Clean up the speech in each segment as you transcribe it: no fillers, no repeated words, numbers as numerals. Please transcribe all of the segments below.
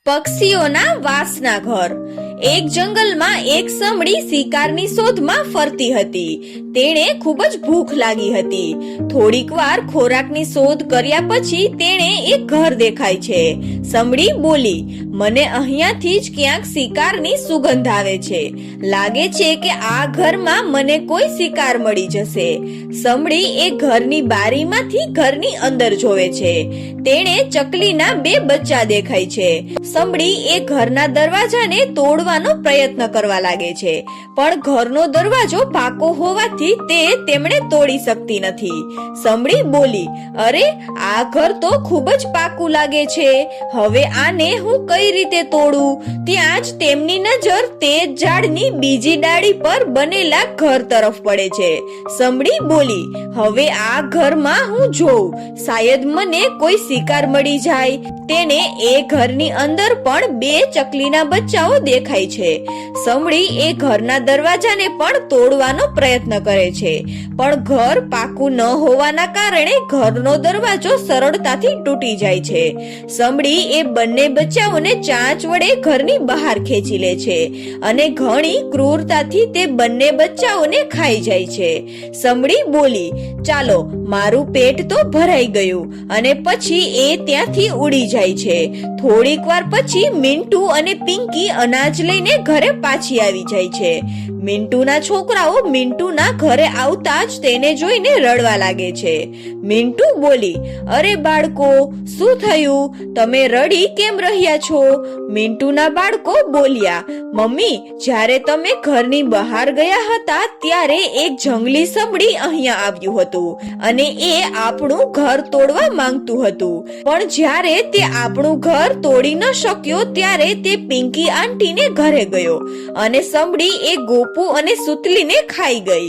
પક્ષીઓના વાસના ઘર. એક જંગલમાં એક સમડી શિકારની શોધમાં ફરતી હતી. તેણે ખૂબ જ ભૂખ લાગી હતી. થોડીક વાર ખોરાકની શોધ કર્યા પછી તેણે એક ઘર દેખાય છે. સમડી બોલી, મને અહીંયાથી જ ક્યાંક શિકારની સુગંધ આવે છે. લાગે છે કે આ ઘરમાં મને કોઈ શિકાર મળી જશે. સમડી એ ઘરની બારીમાંથી ઘરની અંદર જોવે છે. તેણે ચકલીના 2 બચ્ચા દેખાય છે. સમડી એ ઘરના દરવાજાને તોડવાનો પ્રયત્ન કરવા લાગે છે, પણ ઘરનો દરવાજો પાકો હોવાથી તે તેમણે તોડી શકતી નથી. સમડી બોલી, અરે આ ઘર તો ખૂબ જ પાકું લાગે છે. હવે આને હું કઈ રીતે તોડું? ત્યાં જ તેમની નજર તે ઝાડની બીજી ડાળી પર બનેલા ઘર તરફ પડે છે. સમડી બોલી, હવે આ ઘરમાં હું જોઉં, શાયદ મને કોઈ શિકાર મળી જાય. તેને એ ઘરની અંદર પણ 2 ચકલીના બચ્ચાઓ દેખાય છે. સમડી એ ઘરના દરવાજાને પણ તોડવાનો પ્રયત્ન કરે છે, પણ ઘર પાકું ન હોવાના કારણે ઘરનો દરવાજો સરળતાથી તૂટી જાય છે. સમડી એ બંને બચ્ચાઓને ચાંચ વડે ઘરની બહાર ખેંચી લે છે અને ઘણી ક્રૂરતાથી તે બંને બચ્ચાઓને ખાઈ જાય છે. સમડી બોલી, ચાલો, મારું પેટ તો ભરાઈ ગયું. અને પછી એ ત્યાંથી ઉડી જાય છે. થોડીક વાર પછી મિન્ટુ અને પિંકી અનાજ લઈને ઘરે પાછી આવી જાય છે. મિન્ટુના છોકરાઓ મિન્ટુના ઘરે આવતા જ તેને જોઈને રડવા લાગે છે. મિન્ટુ બોલી, અરે બાળકો, શું થયું? તમે રડી કેમ રહ્યા છો? મિન્ટુના બાળકો બોલ્યા, મમ્મી, જ્યારે તમે ઘરની બહાર ગયા હતા ત્યારે એક જંગલી સમડી અહીંયા આવ્યું હતું અને એ આપણું ઘર તોડવા માંગતું હતું. પણ જ્યારે તે આપણું ઘર તોડી ન શક્યો ત્યારે તે પિંકી આંટીને ઘરે ગયો અને સમડી એ ગોપુ અને સુતલીને ખાઈ ગઈ.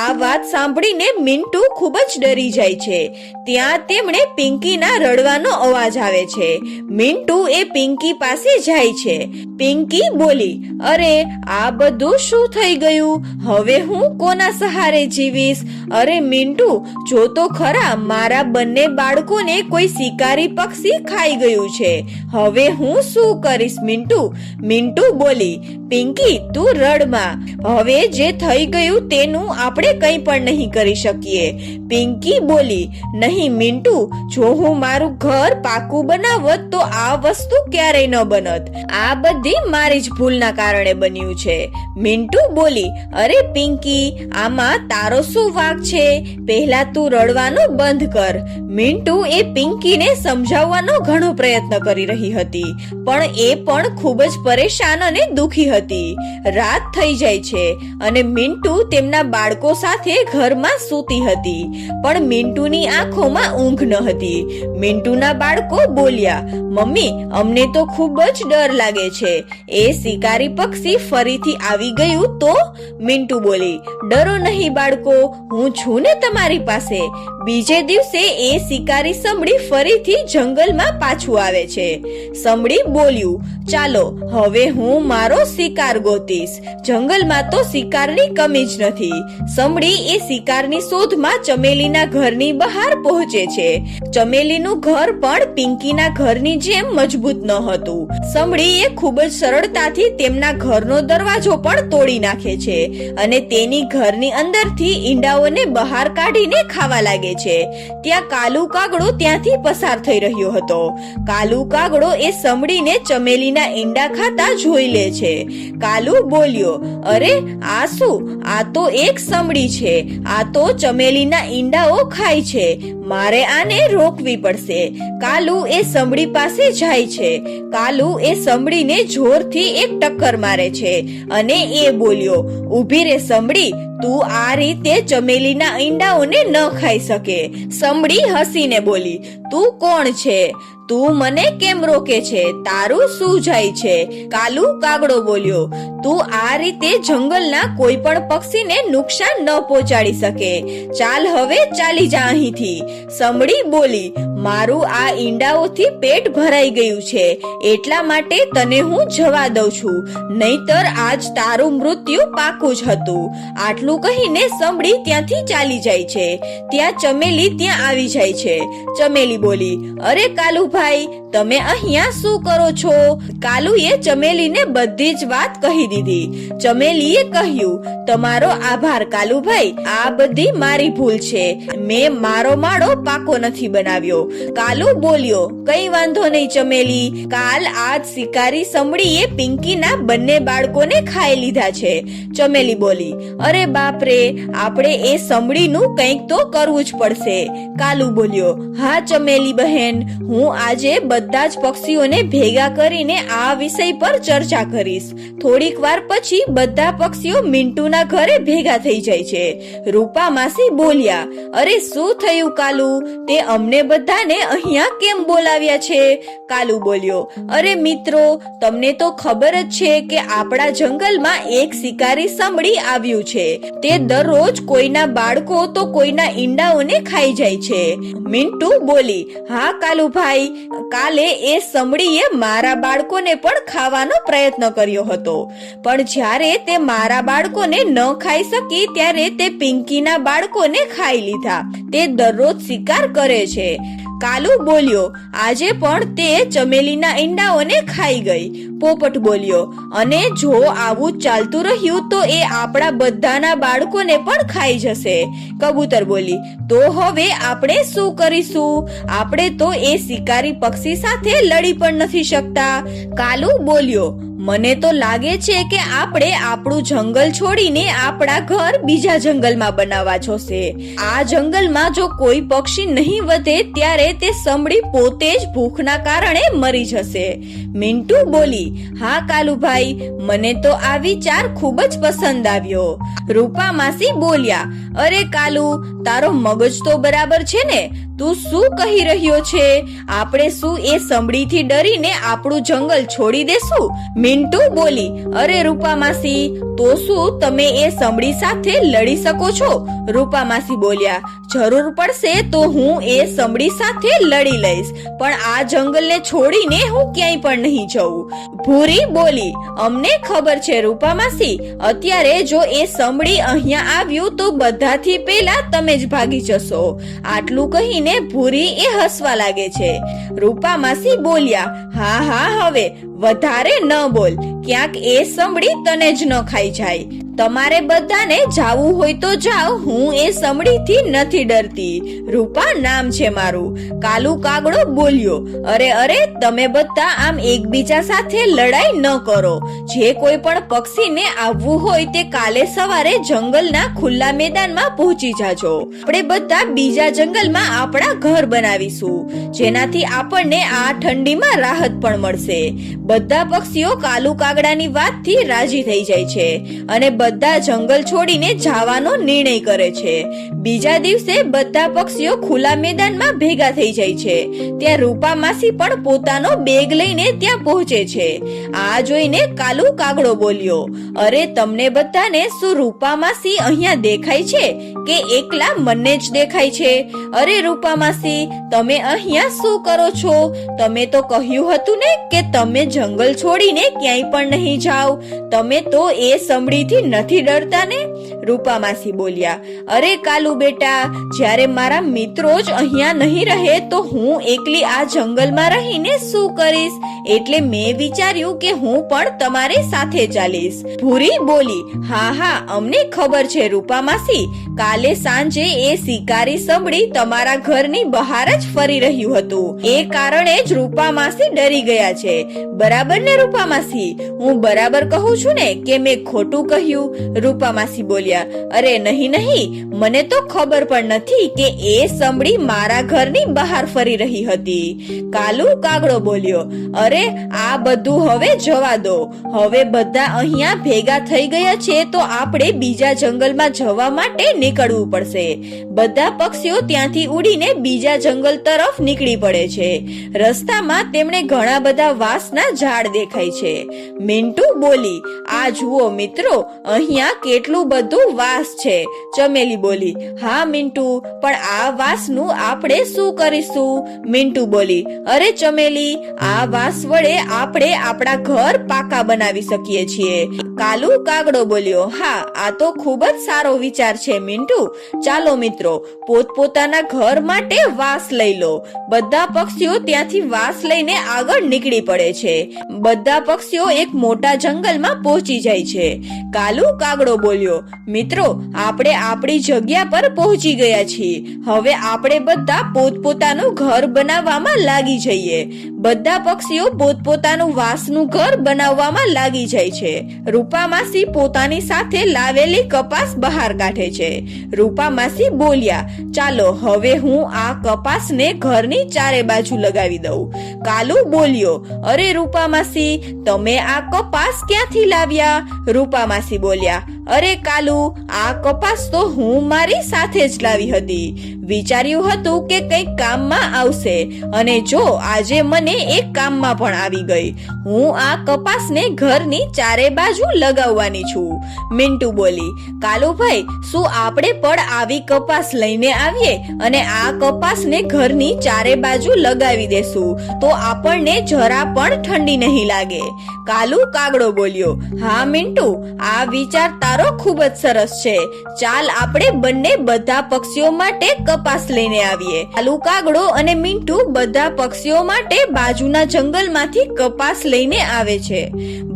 આ વાત સાંભળીને મિન્ટુ ખૂબ જ ડરી જાય છે. ત્યાં તેમણે પિંકીના રડવાનો અવાજ આવે છે. મિન્ટુ એ પિંકી પાસે જાય છે. પિંકી બોલી, અરે આ બધું શું થઈ ગયું? હવે હું કોના સહારે જીવીશ? અરે મિન્ટુ, જો તો ખરા, મારા બંને બાળકોને કોઈ શિકારી પક્ષી ખાઈ ગયું છે. હવે હું શું કરીશ મિન્ટુ? મિન્ટુ બોલી, પિંકી, તું રડમાં. હવે જે થઈ ગયું તેનું આપણે કંઈ પણ નહીં કરી શકીએ. પિંકી બોલી, નહીં મિન્ટુ, જો હું મારું ઘર પાકું બનાવત તો આ વસ્તુ ક્યારેય ન બનત. આ બધી મારી જ ભૂલના કારણે બન્યું છે. મિન્ટુ બોલી, અરે પિંકી, આમાં તારો શું વાંક છે? પહેલા તું રડવાનું બંધ કર. મિન્ટુ એ પિંકીને સમજાવવાનો ઘણો પ્રયત્ન કરી રહી હતી, પણ એ પણ ખૂબ જ પરેશાન અને દુખી હતી. રાત થઈ જાય છે અને મિન્ટુ તેમના બાળકો સાથે ઘરમાં સૂતી હતી, પણ મિન્ટુની આંખોમાં ઊંઘ ન હતી. મિન્ટુના બાળકો બોલ્યા, મમ્મી, અમને તો ખૂબ જ ડર લાગે છે. એ શિકારી પક્ષી ફરીથી આવી ગયું તો? મિન્ટુ બોલી, ડરો નહીં બાળકો, હું છું ને તમારી પાસે. બીજે દિવસે એ શિકારી સમડી ફરીથી જંગલમાં પાછું આવે છે. સમડી બોલ્યું, ચાલો, હવે હું મારો શિકાર ગોતીશ. જંગલમાં તો શિકારની કમી જ નથી. સમડી એ શિકારની શોધમાં ચમેલીના ઘરની બહાર પહોંચે છે. ચમેલીનું ઘર પણ પિંકીના ઘરની જેમ મજબૂત ન હતું. સમડી એ ખૂબ જ સરળતાથી તેમના ઘરનો દરવાજો પણ તોડી નાખે છે અને તેની ઘરની અંદરથી ઈંડાઓને બહાર કાઢીને ખાવા લાગે છે. ત્યાં કાલુ કાગડો ત્યાંથી પસાર થઈ રહ્યો હતો. કાલુ કાગડો એ સમડીને ચમેલીના ઈંડા ખાતા જોઈ લે છે. કાલુ બોલ્યો, અરે આ શું? આ તો એક સમડી છે. આ તો ચમેલીના ઈંડાઓ ખાય છે. મારે આને રોકવી પડશે. કાલુ એ સમડી પાસે જાય છે. કાલુ એ સમડીને જોરથી એક ટક્કર મારે છે અને એ બોલ્યો, ઊભી રે સમડી, તું આ રીતે ચમેલીના ઈંડાઓને ન ખાઈ શકે. સમડી હસીને બોલી, તું કોણ છે? તું મને કેમ રોકે છે? તારું શું જાય છે? કાલુ કાગડો બોલ્યો, તું આ રીતે જંગલના કોઈ પણ પક્ષીને નુકસાન ન પહોંચાડી શકે. ચાલ હવે ચાલી જા અહીંથી. સમડી બોલી, મારું આ ઈંડાઓથી પેટ ભરાઈ ગયું છે, એટલા માટે તને હું જવા દઉં છું, નહીતર આજ તારું મૃત્યુ પાકું જ હતું. આટલું કહીને સમડી ત્યાંથી ચાલી જાય છે. ત્યાં ચમેલી ત્યાં આવી જાય છે. ચમેલી બોલી, અરે કાલુભાઈ, તમે અહીંયા શું કરો છો? કાલુએ ચમેલીને બધી જ વાત કહી દીધી. ચમેલીએ કહ્યું, તમારો આભાર કાલુભાઈ, આ બધી મારી ભૂલ છે, મેં મારો માળો પાકો નથી બનાવ્યો. કાલુ બોલ્યો, કઈ વાંધો નહીં ચમેલી, કાલ આજ શિકારી સમડીએ પિંકીના બંને બાળકોને ખાઈ લીધા છે. ચમેલી બોલી, અરે બાપરે, આપણે એ સમડીનું કંઈક તો કરવું જ પડશે. કાલુ બોલ્યો, હા ચમેલી બહેન, હું આજે બધા જ પક્ષીઓને ભેગા કરીને આ વિષય પર ચર્ચા કરીશ. થોડીક વાર પછી બધા પક્ષીઓ મિન્ટુના ઘરે ભેગા થઈ જાય છે. રૂપા માસી બોલ્યા, અરે શું થયું કાલુ, તે અમને બધાને અહીંયા કેમ બોલાવ્યા છે? કાલુ બોલ્યો, અરે મિત્રો, તમને તો ખબર જ છે કે આપણા જંગલમાં એક શિકારી સમડી આવ્યું છે. તે દરરોજ કોઈના બાળકો તો કોઈના ઈંડાઓને ખાઈ જાય છે. મિન્ટુ બોલી, હા કાલુભાઈ, કાલે એ સમડીએ મારા બાળકોને પણ ખાવાનો પ્રયત્ન કર્યો હતો, પણ જ્યારે તે મારા બાળકોને ન ખાઈ શકી ત્યારે તે પિંકીના બાળકોને ખાઈ લીધા. તે દરરોજ શિકાર કરે છે. કાલુ બોલ્યો, આજે પણ તે ચમેલીના ઈંડાઓને ખાઈ ગઈ. પોપટ બોલ્યો, અને જો આવું ચાલતું રહ્યું તો એ આપણા બધાના બાળકોને પણ ખાઈ જશે. કબૂતર બોલી, તો હવે આપણે શું કરીશું? આપણે તો એ શિકારી પક્ષી સાથે લડી પણ નથી શકતા. કાલુ બોલ્યો, મને તો લાગે છે કે આપણે આપણું જંગલ છોડીને આપણા ઘર બીજા જંગલમાં બનાવવા જોશે. આ જંગલમાં જો કોઈ પક્ષી નહીં વધે ત્યારે તે સમડી પોતે જ ભૂખના કારણે મરી જશે. મિન્ટુ બોલી, હા કાલુભાઈ, મને તો આ વિચાર ખૂબ જ પસંદ આવ્યો. રૂપા માસી બોલ્યા, અરે કાલુ, તારો મગજ તો બરાબર છે ને? તું શું કહી રહ્યો છે? આપણે શું એ સમડીથી ડરીને આપણું જંગલ છોડી દેશું? મિન્ટુ બોલી, અરે રૂપા માસી, તો શું તમે એ સમડી સાથે લડી શકો છો? રૂપા માસી બોલ્યા, જરૂર પડશે તો હું એ સમડી સાથે લડી લઈશ, પણ આ જંગલને છોડીને હું ક્યાંય પણ નહીં જઉં. ભૂરી બોલી, અમને ખબર છે રૂપા માસી, અત્યારે જો એ સમડી અહીંયા આવ્યું તો બધાથી પહેલા તમે જ ભાગી જશો. આટલું કહીને ભૂરી એ હસવા લાગે છે. રૂપા માસી બોલ્યા, હા હા, હવે વધારે ન બોલ, ક્યાંક એ સમડી તને જ ન ખાઈ જાય. તમારે બધાને જાવું હોય તો જાઓ, હું એ સમડીથી નથી ડરતી. રૂપા નામ છે મારું. કાલુ કાગડો બોલ્યો, અરે અરે, તમે બધા આમ એકબીજા સાથે લડાઈ ન કરો. જે કોઈ પણ પક્ષીને આવવું હોય તે કાલે સવારે જંગલના ખુલ્લા મેદાનમાં પહોંચી જાજો. આપણે બધા બીજા જંગલમાં આપણા ઘર બનાવીશું, જેનાથી આપણને આ ઠંડીમાં રાહત પણ મળશે. બધા પક્ષીઓ કાલુ કાગડાની વાતથી રાજી થઈ જાય છે અને બધા જંગલ છોડીને જવાનો નિર્ણય કરે છે. બીજા દિવસે બધા પક્ષીઓ ખુલ્લા મેદાનમાં ભેગા થઈ જાય છે. ત્યાં રૂપા માસી પણ પોતાનો બેગ લઈને ત્યાં પહોંચે છે. આ જોઈને કાલુ કાગડો બોલ્યો, અરે તમને બધાને શું રૂપા માસી અહીંયા દેખાય છે કે એકલા મને જ દેખાય છે? અરે રૂપા માસી, તમે અહીંયા શું કરો છો? તમે તો કહ્યું હતું ને કે તમે જંગલ છોડીને ક્યાંય પણ નહીં જાઓ. તમે તો એ સમડીથી નથી ડરતા ને? રૂપા માસી બોલ્યા, અરે કાલુ બેટા, જ્યારે મારા મિત્રો જ અહીંયા નહીં રહે તો હું એકલી આ જંગલમાં રહીને શું કરીશ? એટલે મેં વિચાર્યું કે હું પણ તમારી સાથે ચાલીશ. ભૂરી બોલી, હા હા, અમને ખબર છે રૂપા માસી, કાલે સાંજે એ શિકારી સમડી તમારા ઘરની બહાર જ ફરી રહ્યું હતું, એ કારણે જ રૂપા માસી ડરી ગયા છે. બરાબર ને રૂપા માસી? હું બરાબર કહું છું ને કે મેં ખોટું કહ્યું? રૂપા માસી બોલ્યા, અરે નહીં નહીં, મને તો ખબર પણ નથી કે એ સમડી મારા ઘરની બહાર ફરી રહી હતી. કાલુ કાગડો બોલ્યો, અરે અરે આ બધું હવે જવા દો. હવે બધા અહીંયા ભેગા થઈ ગયા છે તો આપણે બીજા જંગલમાં જવા માટે નીકળવું પડશે. બધા પક્ષીઓ ત્યાંથી ઉડીને બીજા જંગલ તરફ નીકળી પડે છે. રસ્તામાં તેમણે ઘણા બધા વાંસના ઝાડ દેખાય છે. મિન્ટુ બોલી, આ જુઓ મિત્રો, અહીંયા કેટલું બધું વાંસ છે. ચમેલી બોલી, હા મિન્ટુ, પણ આ વાંસનું આપણે શું કરીશું? મિન્ટુ બોલી, અરે ચમેલી, આ વાંસ વડે આપણે આપણા ઘર પાકા બનાવી શકીએ છીએ. કાલુ કાગડો બોલ્યો, હા, આ તો ખૂબ જ સારો વિચાર છે મિન્ટુ. ચાલો મિત્રો, પોતપોતાના ઘર માટે વાંસ લઈ લો. બધા પક્ષીઓ ત્યાંથી વાંસ લઈને આગળ નીકળી પડે છે. બધા પક્ષીઓ એક મોટા જંગલમાં પહોંચી જાય છે. કાલુ કાગડો બોલ્યો, મિત્રો, આપણે આપણી જગ્યા પર પહોંચી ગયા છીએ. હવે આપણે બધા પોતપોતાનું ઘર બનાવવામાં લાગી જઈએ. બધા પક્ષીઓ પોતપોતાનું વાંસનું ઘર બનાવવામાં લાગી જાય છે. રૂપા માસી પોતાની સાથે લાવેલી કપાસ બહાર કાઢે છે. રૂપા માસી બોલ્યા, ચાલો હવે હું આ કપાસને ઘરની ચારે બાજુ લગાવી દઉં. કાલુ બોલ્યો, અરે રૂપા માસી, તમે આ કપાસ ક્યાંથી લાવ્યા? રૂપા માસી બોલ્યા, અરે કાલુ, આ કપાસ તો હું મારી સાથે જ લાવી હતી. વિચાર્યું હતું કે કંઈક કામમાં આવશે, અને જો આજે મને એક કામમાં પણ આવી ગઈ. હું આ કપાસને ઘરની ચારે બાજુ લગાવવાની છું. મિન્ટુ બોલી, કાલુભાઈ, શું આપણે પણ આવી કપાસ લઈને આવીએ અને આ કપાસને ઘરની ચારે બાજુ લગાવી દેશું તો આપણને જરા પણ ઠંડી નહીં લાગે. કાલુ કાગડો બોલ્યો, હા મિન્ટુ, આ વિચાર તારો ખૂબ જ સરસ છે. ચાલ આપણે બંને બધા પક્ષીઓ માટે કપાસ લઈને આવીએ. કાલુ કાગડો અને મિન્ટુ બધા પક્ષીઓ માટે બાજુના જંગલમાંથી કપાસ લઈને આવે છે.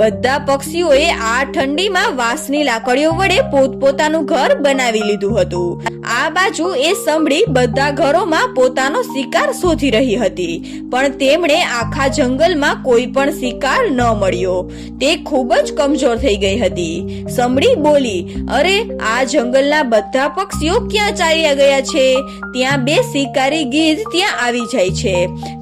બધા પક્ષીઓએ આ ઠંડીમાં વાંસની લાકડીઓ વડે પોતપોતાનું ઘર બનાવી લીધું હતું. આ બાજુ એ સમડી બધા ઘરોમાં પોતાનો શિકાર શોધી રહી હતી, પણ તેમણે આખા જંગલમાં કોઈ પણ શિકાર ન મળ્યો. તે ખૂબ જ કમજોર થઈ ગઈ હતી. સમડી બોલી, અરે આ જંગલના બધા પક્ષીઓ ક્યાં ચાલ્યા ગયા છે? ત્યાં બે શિકારી ગીધ ત્યાં આવી જાય છે.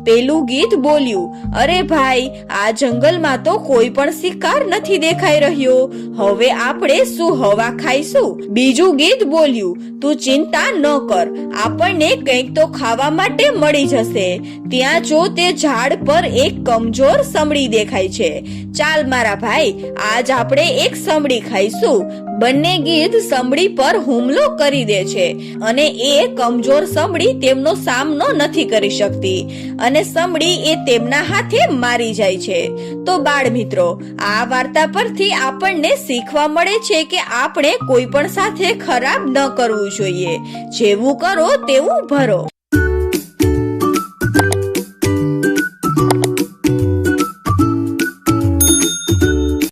પેલું ગીધ બોલ્યું, અરે ભાઈ, આ જંગલમાં તો કોઈ પણ શિકાર નથી દેખાઈ રહ્યો. હવે આપણે શું હવા ખાઈશું? બીજું ગીધ બોલ્યું, તું ચિંતા ન કર, આપણને કંઈક તો ખાવા માટે મળી જશે. ત્યાં જો તે ઝાડ પર એક કમજોર સમડી દેખાય છે. ચાલ મારા ભાઈ, આજ આપણે એક સમડી ખાઈશું. બંને ગીધ સમડી પર હુમલો કરી દે છે અને એ કમજોર સમડી તેમનો સામનો નથી કરી શકતી અને સમડી એ તેમના હાથે મારી જાય છે. તો બાળ મિત્રો, આ વાર્તા પરથી આપણને શીખવા મળે છે કે આપણે કોઈ પણ સાથે ખરાબ ન કરવું જોઈએ. જેવું કરો તેવું ભરો.